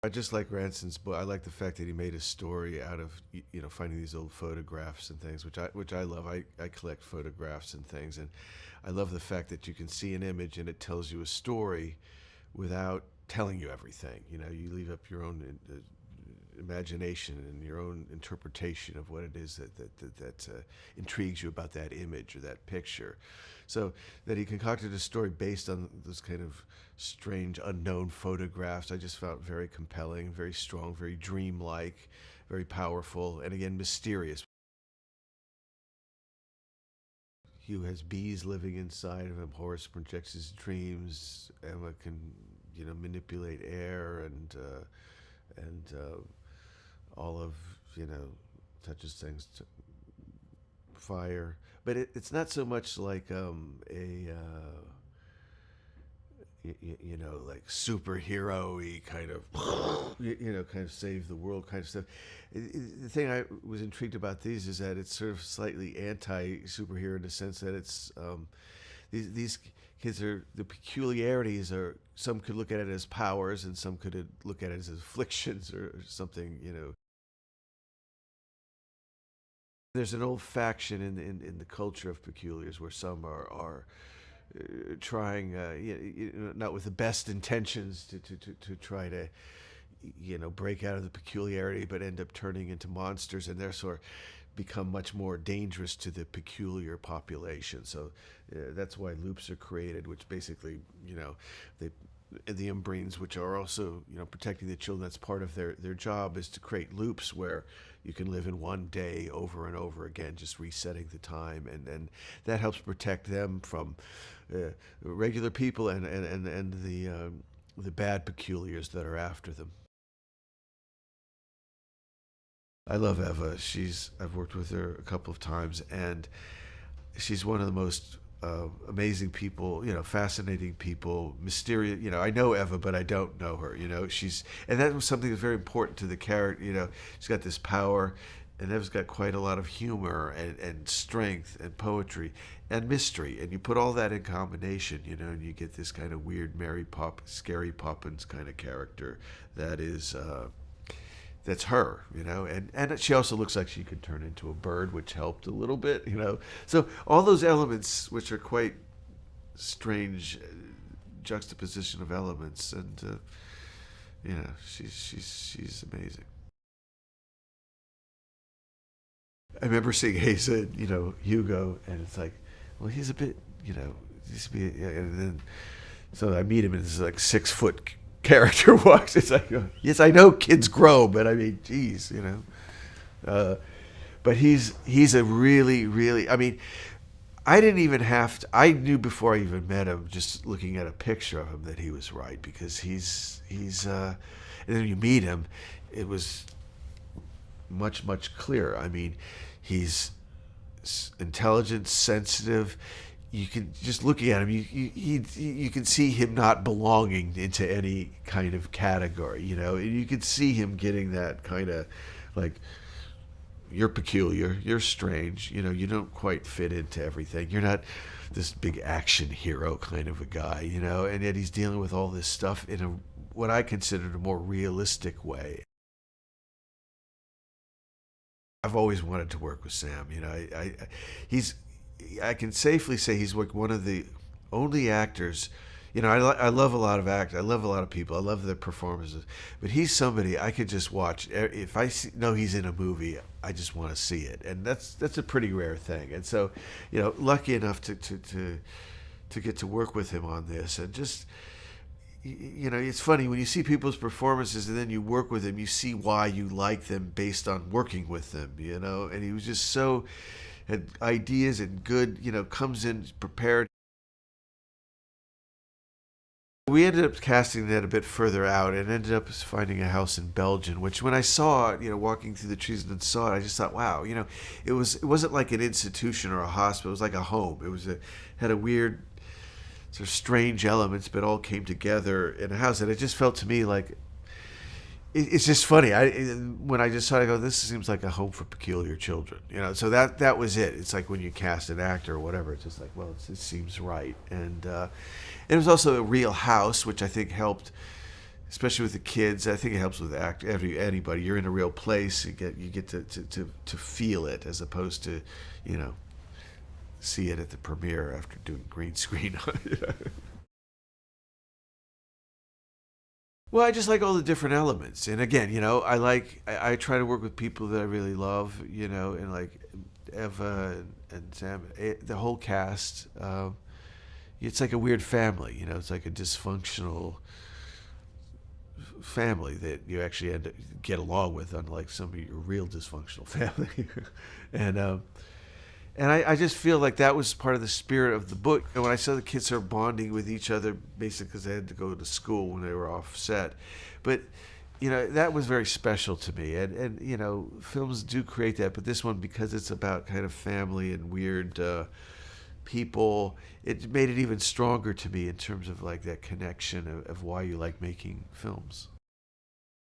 I just like Ranson's book. I like the fact that he made a story out of finding these old photographs and things, which I love. I collect photographs and things, and I love the fact that you can see an image and it tells you a story without telling you everything. You leave up your own imagination and your own interpretation of what it is that intrigues you about that image or that picture. So that he concocted a story based on this kind of strange, unknown photographs, I just found very compelling, very strong, very dreamlike, very powerful, and again, mysterious. Hugh has bees living inside of him. Horace projects his dreams. Emma can, manipulate air and Olive, touches things to fire. But it's not so much like like superhero-y kind of, kind of save the world kind of stuff. The thing I was intrigued about these is that it's sort of slightly anti-superhero in the sense that it's these kids are, the peculiarities are, some could look at it as powers and some could look at it as afflictions or something. There's an old faction in the culture of peculiars where some are trying, not with the best intentions to try to, break out of the peculiarity, but end up turning into monsters and therefore become much more dangerous to the peculiar population. So that's why loops are created, which basically, they the Umbrines, which are also, protecting the children. That's part of their job, is to create loops where you can live in one day over and over again, just resetting the time, and that helps protect them from regular people and the bad peculiars that are after them. I love Eva. I've worked with her a couple of times, and she's one of the most amazing people, fascinating people, mysterious. I know Eva, but I don't know her. And that was something that's very important to the character. She's got this power, and Eva's got quite a lot of humor and strength and poetry and mystery. And you put all that in combination, and you get this kind of weird Scary Poppins kind of character that is. That's her, and she also looks like she could turn into a bird, which helped a little bit, So all those elements, which are quite strange juxtaposition of elements, and she's amazing. I remember seeing Asa, Hugo, and it's like, well, he's a bit, and then so I meet him, and this like 6 foot character walks. It's like, yes, I know kids grow, but I mean, geez, but he's a really, really. I mean, I didn't even have to. I knew before I even met him, just looking at a picture of him, that he was right, because he's. And then you meet him, it was much clearer. I mean, he's intelligent, sensitive. You can, just looking at him, you can see him not belonging into any kind of category, and you can see him getting that kind of like, you're peculiar, you're strange, you don't quite fit into everything. You're not this big action hero kind of a guy, and yet he's dealing with all this stuff in what I considered a more realistic way. I've always wanted to work with Sam. He's I can safely say he's like one of the only actors. I love a lot of actors. I love a lot of people. I love their performances. But he's somebody I could just watch. If know he's in a movie, I just want to see it, and that's a pretty rare thing. And so, lucky enough to get to work with him on this, and just. It's funny when you see people's performances and then you work with them, you see why you like them based on working with them, and he was just so, had ideas and good, comes in prepared. We ended up casting that a bit further out and ended up finding a house in Belgium, which when I saw it, walking through the trees and saw it, I just thought, wow, it wasn't like an institution or a hospital, it was like a home. Had a weird, sort of strange elements, but all came together in a house, and it just felt to me like it's just funny. When I just saw it, I go, this seems like a home for peculiar children, So that was it. It's like when you cast an actor or whatever, it's just like, well, it seems right, and it was also a real house, which I think helped especially with the kids. I think it helps with anybody. You're in a real place. You get to feel it as opposed to, you know, see it at the premiere after doing green screen on it. Well, I just like all the different elements, and again, you know, I try to work with people that I really love, you know, and like Eva and Sam, the whole cast. It's like a weird family, you know. It's like a dysfunctional family that you actually had to get along with, unlike some of your real dysfunctional family. and I just feel like that was part of the spirit of the book. And when I saw the kids start bonding with each other, basically because they had to go to school when they were off set, but you know, that was very special to me. And you know, films do create that, but this one, because it's about kind of family and weird people, it made it even stronger to me in terms of like that connection of why you like making films.